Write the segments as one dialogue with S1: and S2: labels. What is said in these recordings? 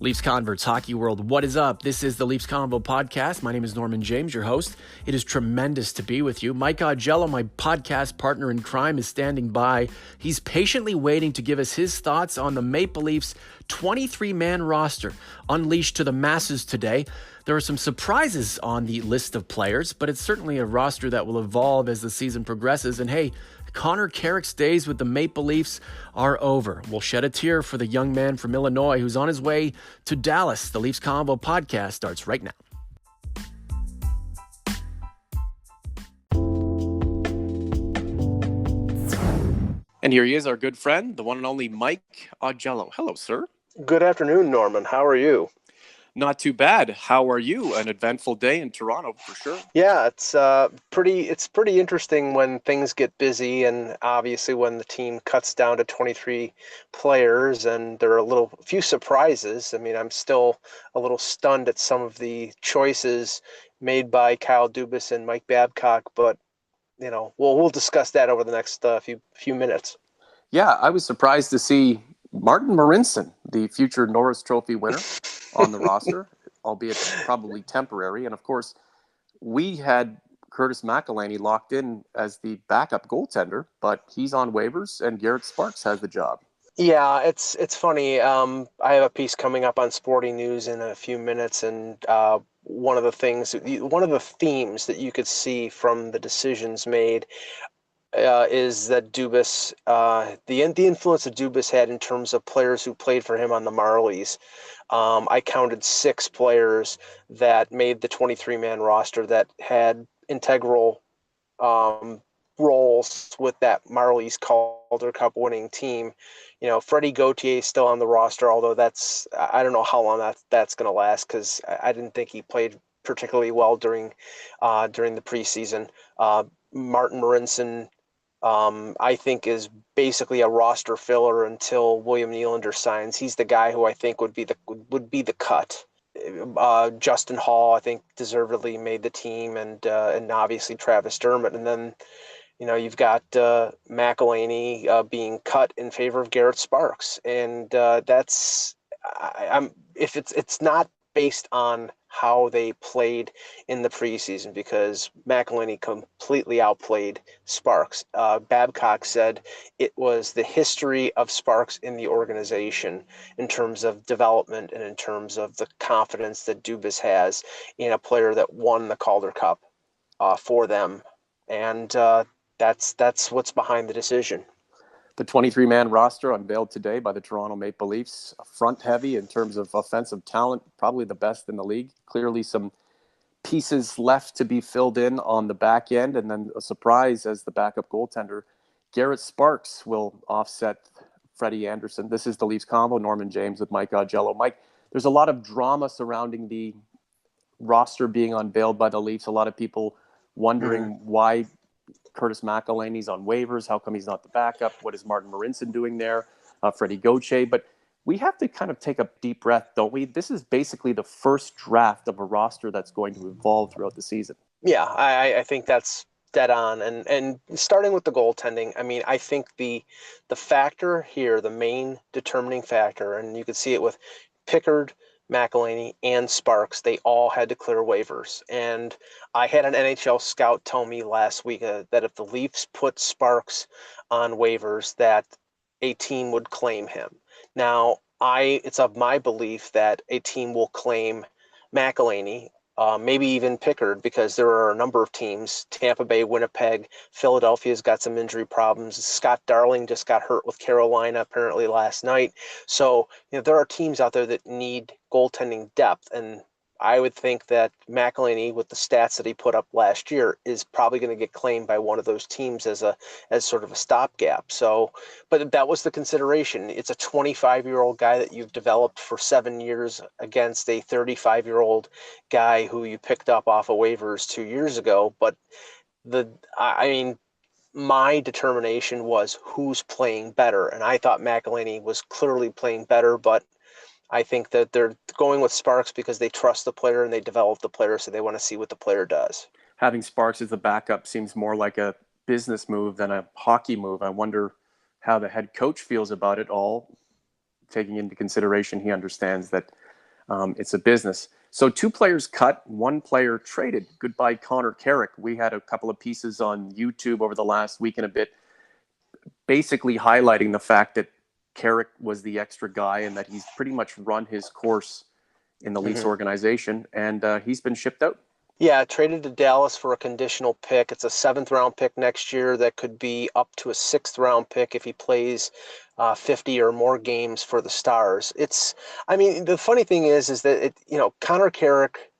S1: Leafs Converts Hockey World, what is up? This is the Leafs Convo podcast. My name is Norman James, your host. It is tremendous to be with you. Mike Augello, my podcast partner in crime, is standing by. He's patiently waiting to give us his thoughts on the Maple Leafs 23-man roster unleashed to the masses today. There are some surprises on the list of players, but it's certainly a roster that will evolve as the season progresses. And hey, Connor Carrick's days with the Maple Leafs are over. We'll shed a tear for the young man from Illinois who's on his way to Dallas. The Leafs Convo podcast starts right now. And here he is, our good friend, the one and only Mike Augello. Hello, sir.
S2: Good afternoon, Norman. How are you?
S1: Not too bad. How are you? An eventful day in Toronto, for sure.
S2: Yeah, it's pretty interesting when things get busy, and obviously when the team cuts down to 23 players, and there are a few surprises. I mean, I'm still a little stunned at some of the choices made by Kyle Dubas and Mike Babcock, but we'll discuss that over the next few minutes.
S1: Yeah, I was surprised to see Martin Marincin, the future Norris Trophy winner, on the roster, albeit probably temporary. And of course, we had Curtis McElhinney locked in as the backup goaltender, but he's on waivers and Garrett Sparks has the job.
S2: Yeah, it's funny. I have a piece coming up on Sporting News in a few minutes, and one of the themes that you could see from the decisions made is that Dubas, the influence that Dubas had in terms of players who played for him on the Marlies. I counted 6 players that made the 23-man roster that had integral roles with that Marlies Calder Cup winning team. Freddie Gauthier is still on the roster, although I don't know how long that's going to last, because I didn't think he played particularly well during the preseason. Martin Marincin, I think, is basically a roster filler until William Nylander signs. He's the guy who I think would be the cut. Justin Hall, I think, deservedly made the team, and obviously Travis Dermott. And then you've got McElhinney being cut in favor of Garrett Sparks, and that's if it's not based on how they played in the preseason, because McElhinney completely outplayed Sparks. Babcock said it was the history of Sparks in the organization in terms of development and in terms of the confidence that Dubas has in a player that won the Calder Cup for them. And that's what's behind the decision.
S1: The 23-man roster unveiled today by the Toronto Maple Leafs, front heavy in terms of offensive talent, probably the best in the league. Clearly some pieces left to be filled in on the back end, and then a surprise as the backup goaltender. Garrett Sparks will offset Freddie Anderson. This is the Leafs Convo. Norman James with Mike Augello. Mike, there's a lot of drama surrounding the roster being unveiled by the Leafs. A lot of people wondering why Curtis McElhinney's on waivers. How come he's not the backup? What is Martin Marincin doing there? Freddie Gauthier. But we have to kind of take a deep breath, don't we? This is basically the first draft of a roster that's going to evolve throughout the season.
S2: Yeah, I think that's dead on. And starting with the goaltending, I mean, I think the factor here, the main determining factor, and you could see it with Pickard, McElhinney, and Sparks, they all had to clear waivers. And I had an NHL scout tell me last week that if the Leafs put Sparks on waivers, that a team would claim him. Now, it's of my belief that a team will claim McElhinney, maybe even Pickard, because there are a number of teams, Tampa Bay, Winnipeg, Philadelphia's got some injury problems. Scott Darling just got hurt with Carolina apparently last night. So, there are teams out there that need goaltending depth, and I would think that McElhinney, with the stats that he put up last year, is probably going to get claimed by one of those teams as sort of a stopgap. So, but that was the consideration. It's a 25-year-old guy that you've developed for 7 years against a 35-year-old guy who you picked up off of waivers 2 years ago. But my determination was who's playing better, and I thought McElhinney was clearly playing better, but I think that they're going with Sparks because they trust the player and they develop the player, so they want to see what the player does.
S1: Having Sparks as the backup seems more like a business move than a hockey move. I wonder how the head coach feels about it all, taking into consideration he understands that It's a business. So 2 players cut, 1 player traded. Goodbye, Connor Carrick. We had a couple of pieces on YouTube over the last week and a bit, basically highlighting the fact that Carrick was the extra guy and that he's pretty much run his course in the Leafs organization, and he's been shipped out.
S2: Yeah, traded to Dallas for a conditional pick. It's a 7th-round pick next year that could be up to a 6th-round pick if he plays 50 or more games for the Stars. I mean, the funny thing is that Connor Carrick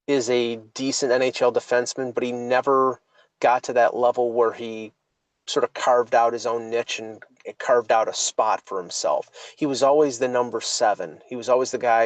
S2: is a decent NHL defenseman, but he never got to that level where he sort of carved out his own niche and carved out a spot for himself. He was always the number 7. He was always the guy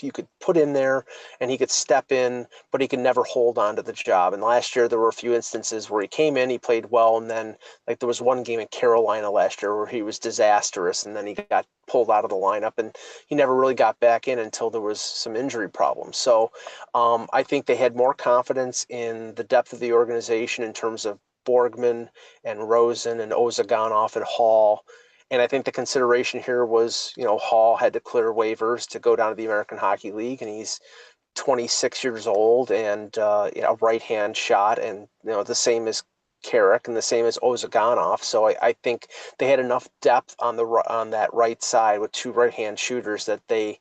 S2: you could put in there and he could step in, but he could never hold on to the job. And last year there were a few instances where he came in, he played well, and then like there was one game in Carolina last year where he was disastrous, and then he got pulled out of the lineup, and he never really got back in until there was some injury problems. So I think they had more confidence in the depth of the organization in terms of Borgman and Rosen and Ozhiganov and Hall. And I think the consideration here was, Hall had to clear waivers to go down to the American Hockey League, and he's 26 years old and a right-hand shot, and the same as Carrick and the same as Ozhiganov. So I think they had enough depth on that right side with 2 right-hand shooters that they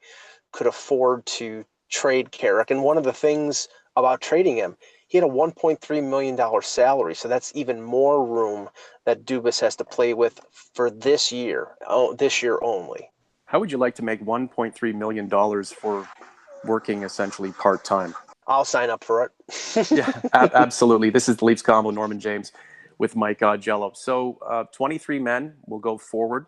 S2: could afford to trade Carrick. And one of the things about trading him, he had a $1.3 million salary, so that's even more room that Dubas has to play with for this year only.
S1: How would you like to make $1.3 million for working essentially part-time?
S2: I'll sign up for it.
S1: Yeah, absolutely. This is the Leafs Convo, Norman James with Mike Augello. So 23 men will go forward.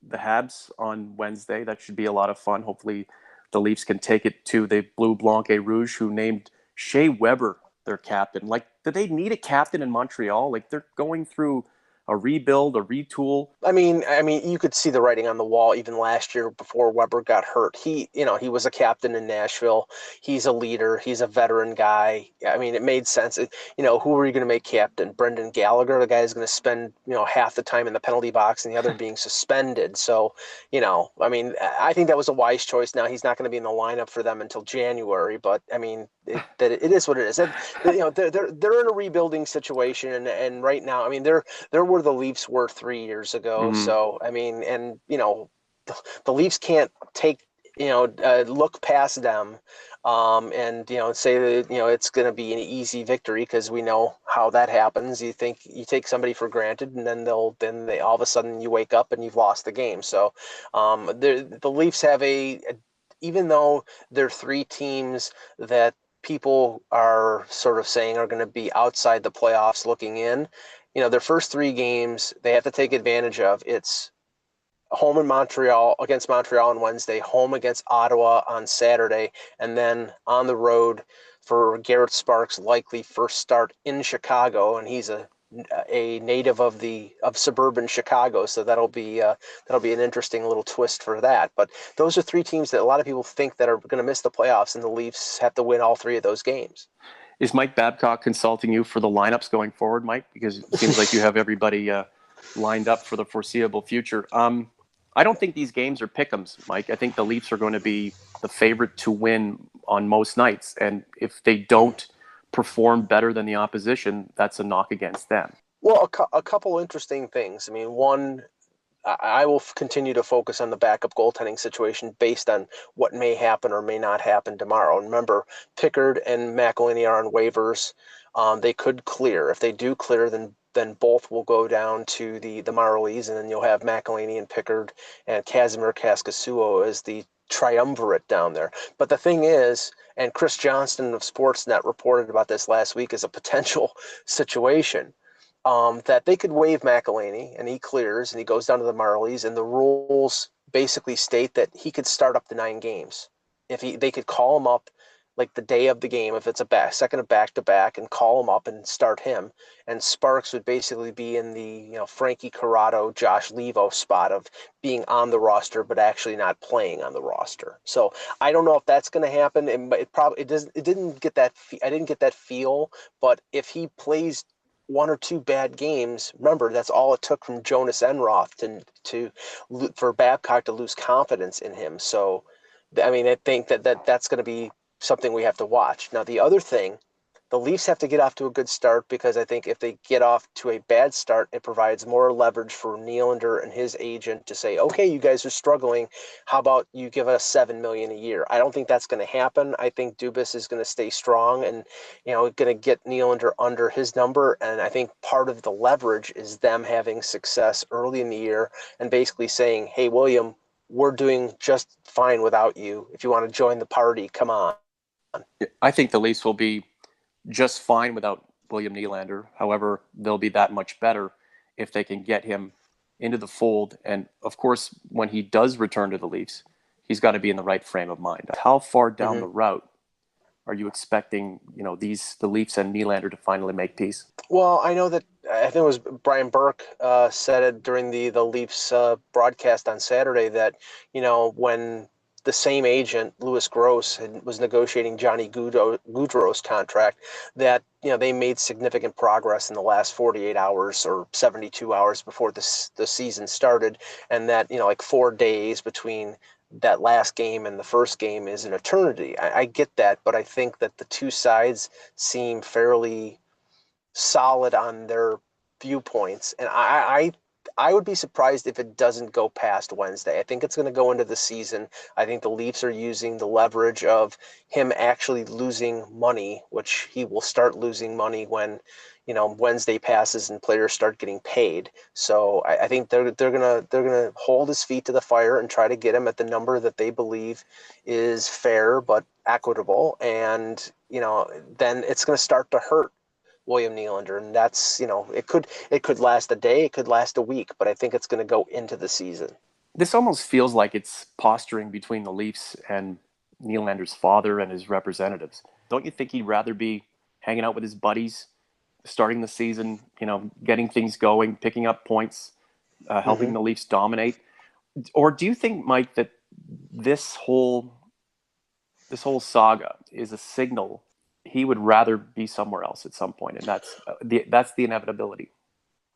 S1: The Habs on Wednesday. That should be a lot of fun. Hopefully the Leafs can take it to the Bleu Blanc et Rouge, who named Shea Weber their captain. Like, did they need a captain in Montreal? Like, they're going through a rebuild, a retool.
S2: I mean, you could see the writing on the wall even last year before Weber got hurt. He was a captain in Nashville. He's a leader. He's a veteran guy. I mean, it made sense. Who are you going to make captain? Brendan Gallagher, the guy who's going to spend, half the time in the penalty box and the other being suspended. So, I mean, I think that was a wise choice. Now he's not going to be in the lineup for them until January, but I mean, it is what it is. They're in a rebuilding situation, and right now, I mean, they're where the Leafs were 3 years ago.
S1: Mm-hmm.
S2: So, I mean, and, the Leafs can't look past them and, say that, it's going to be an easy victory, because we know how that happens. You think you take somebody for granted, and then they all of a sudden you wake up and you've lost the game. So the Leafs have even though they're 3 teams that people are sort of saying are going to be outside the playoffs looking in, their first 3 games they have to take advantage of. It's home against Montreal on Wednesday, home against Ottawa on Saturday, and then on the road for Garrett Sparks' likely first start in Chicago, and he's a native of suburban Chicago, so that'll be an interesting little twist for that. But those are 3 teams that a lot of people think that are going to miss the playoffs, and the Leafs have to win all 3 of those games.
S1: Is Mike Babcock consulting you for the lineups going forward, Mike? Because it seems like you have everybody lined up for the foreseeable future. I don't think these games are pick'ems, Mike. I think the Leafs are going to be the favorite to win on most nights. And if they don't perform better than the opposition, that's a knock against them.
S2: Well, a couple interesting things. I mean, one, I will continue to focus on the backup goaltending situation based on what may happen or may not happen tomorrow. And remember, Pickard and McElhinney are on waivers. They could clear. If they do clear, then both will go down to the Marlies, and then you'll have McElhinney and Pickard and Kazimir Kaskasuo as the triumvirate down there. But the thing is, and Chris Johnston of Sportsnet reported about this last week as a potential situation, that they could waive McElhinney and he clears and he goes down to the Marlies, and the rules basically state that he could start up to 9 games. They could call him up like the day of the game, if it's second of back-to-back, and call him up and start him. And Sparks would basically be in the Frankie Corrado, Josh Levo spot of being on the roster but actually not playing on the roster. So I don't know if that's going to happen. It didn't get that. I didn't get that feel. But if he plays 1 or 2 bad games, remember that's all it took from Jonas Enroth for Babcock to lose confidence in him. So I mean, I think that's going to be something we have to watch. Now, the other thing, the Leafs have to get off to a good start because I think if they get off to a bad start, it provides more leverage for Nylander and his agent to say, okay, you guys are struggling. How about you give us $7 million a year? I don't think that's going to happen. I think Dubas is going to stay strong and, going to get Nylander under his number. And I think part of the leverage is them having success early in the year and basically saying, hey, William, we're doing just fine without you. If you want to join the party, come on.
S1: I think the Leafs will be just fine without William Nylander. However, they'll be that much better if they can get him into the fold. And of course, when he does return to the Leafs, he's got to be in the right frame of mind. How far down the route are you expecting, the Leafs and Nylander to finally make peace?
S2: Well, I know that I think it was Brian Burke said it during the Leafs broadcast on Saturday that, when the same agent, Louis Gross, was negotiating Johnny Gaudreau's contract, that, they made significant progress in the last 48 hours or 72 hours before the season started. And that, like 4 days between that last game and the first game is an eternity. I get that, but I think that the two sides seem fairly solid on their viewpoints, and I would be surprised if it doesn't go past Wednesday. I think it's going to go into the season. I think the Leafs are using the leverage of him actually losing money, which he will start losing money when Wednesday passes and players start getting paid. So I think they're gonna hold his feet to the fire and try to get him at the number that they believe is fair but equitable, and then it's going to start to hurt William Nylander, and that's it could last a day, it could last a week, but I think it's going to go into the season.
S1: This almost feels like it's posturing between the Leafs and Nylander's father and his representatives. Don't you think he'd rather be hanging out with his buddies, starting the season, getting things going, picking up points, helping the Leafs dominate? Or do you think, Mike, that this whole saga is a signal he would rather be somewhere else at some point, and that's the inevitability?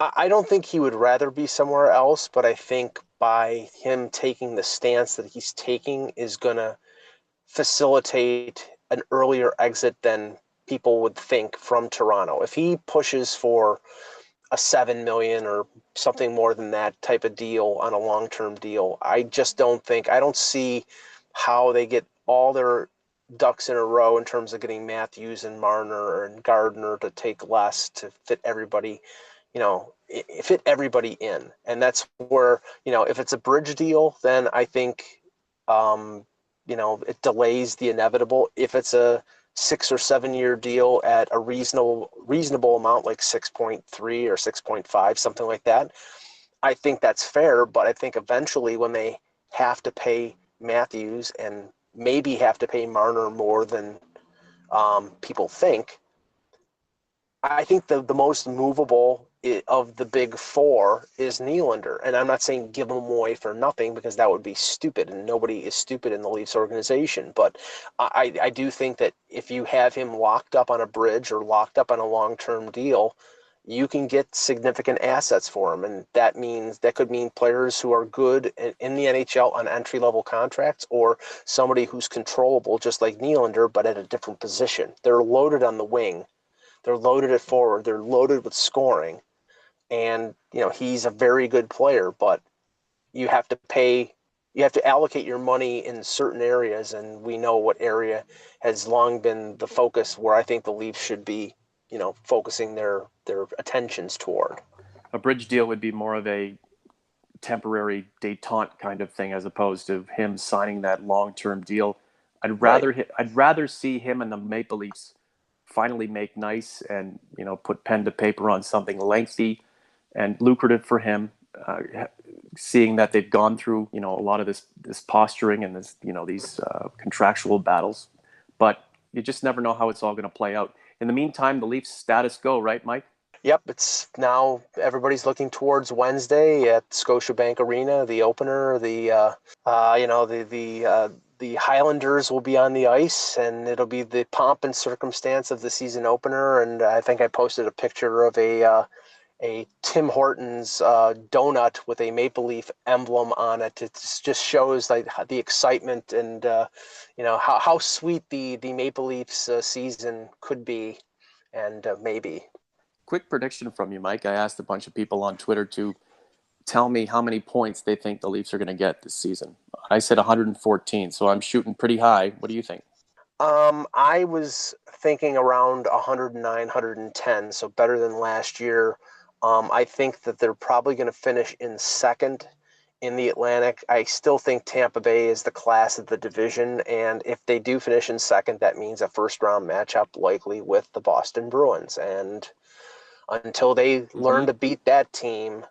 S2: I don't think he would rather be somewhere else, but I think by him taking the stance that he's taking is going to facilitate an earlier exit than people would think from Toronto. If he pushes for a 7 million or something more than that type of deal on a long-term deal, I don't see how they get all their ducks in a row in terms of getting Matthews and Marner and Gardner to take less to fit everybody, in. And that's where, if it's a bridge deal, then I think, it delays the inevitable. If it's a 6 or 7 year deal at a reasonable amount, like 6.3 or 6.5, something like that, I think that's fair. But I think eventually when they have to pay Matthews and maybe have to pay Marner more than people think, I think the most movable of the big four is Nylander. And I'm not saying give him away for nothing, because that would be stupid, and nobody is stupid in the Leafs organization. But I do think that if you have him locked up on a bridge or locked up on a long-term deal, you can get significant assets for him. And that could mean players who are good in the NHL on entry-level contracts, or somebody who's controllable, just like Nylander, but at a different position. They're loaded on the wing. They're loaded at forward. They're loaded with scoring. And, he's a very good player, but you have to allocate your money in certain areas. And we know what area has long been the focus where I think the Leafs should be, focusing their attentions toward.
S1: A bridge deal would be more of a temporary detente kind of thing, as opposed to him signing that long-term deal. I'd rather see him and the Maple Leafs finally make nice and put pen to paper on something lengthy and lucrative for him, seeing that they've gone through a lot of this posturing and these contractual battles. But you just never know how it's all going to play out. In the meantime, the Leafs status quo, right, Mike?
S2: Yep, it's now everybody's looking towards Wednesday at Scotiabank Arena, the opener. The Highlanders will be on the ice, and it'll be the pomp and circumstance of the season opener. And I think I posted a picture of a a Tim Hortons donut with a Maple Leaf emblem on it. It just shows like the excitement and how sweet the Maple Leafs season could be, and maybe.
S1: Quick prediction from you, Mike. I asked a bunch of people on Twitter to tell me how many points they think the Leafs are going to get this season. I said 114, so I'm shooting pretty high. What do you think?
S2: I was thinking around 109, 110, so better than last year. I think that they're probably going to finish in second in the Atlantic. I still think Tampa Bay is the class of the division, and if they do finish in second, that means a first-round matchup likely with the Boston Bruins. And until they learn to beat that team,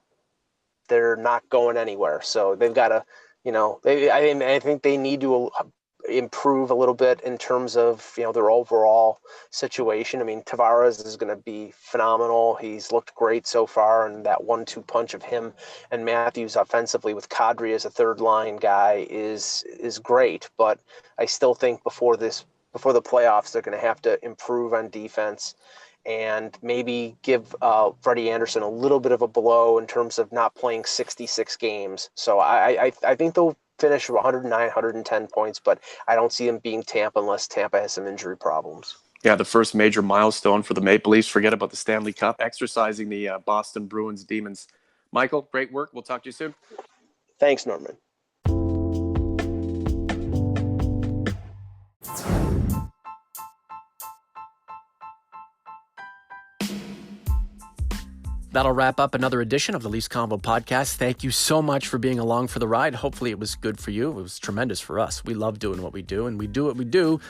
S2: they're not going anywhere. So they've got to, I think they need to improve a little bit in terms of their overall situation. I mean, Tavares is going to be phenomenal. He's looked great so far, and that 1-2 punch of him and Matthews offensively with Kadri as a third line guy is great. But I still think before the playoffs, they're going to have to improve on defense and maybe give Freddie Anderson a little bit of a blow in terms of not playing 66 games. So I think they'll finish 109, 110 points, but I don't see them being Tampa unless Tampa has some injury problems.
S1: Yeah, the first major milestone for the Maple Leafs. Forget about the Stanley Cup, exercising the Boston Bruins demons. Michael, great work. We'll talk to you soon.
S2: Thanks, Norman.
S3: That'll wrap up another edition of the Leafs Convo podcast. Thank you so much for being along for the ride. Hopefully it was good for you. It was tremendous for us. We love doing what we do, and we do what we do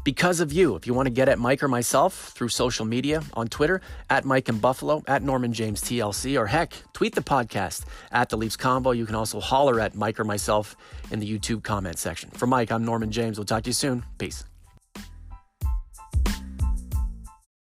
S3: because of you. If you want to get at Mike or myself through social media, on Twitter, at Mike in Buffalo, at Norman James TLC, or heck, tweet the podcast at the Leafs Convo. You can also holler at Mike or myself in the YouTube comment section. For Mike, I'm Norman James. We'll talk to you soon. Peace.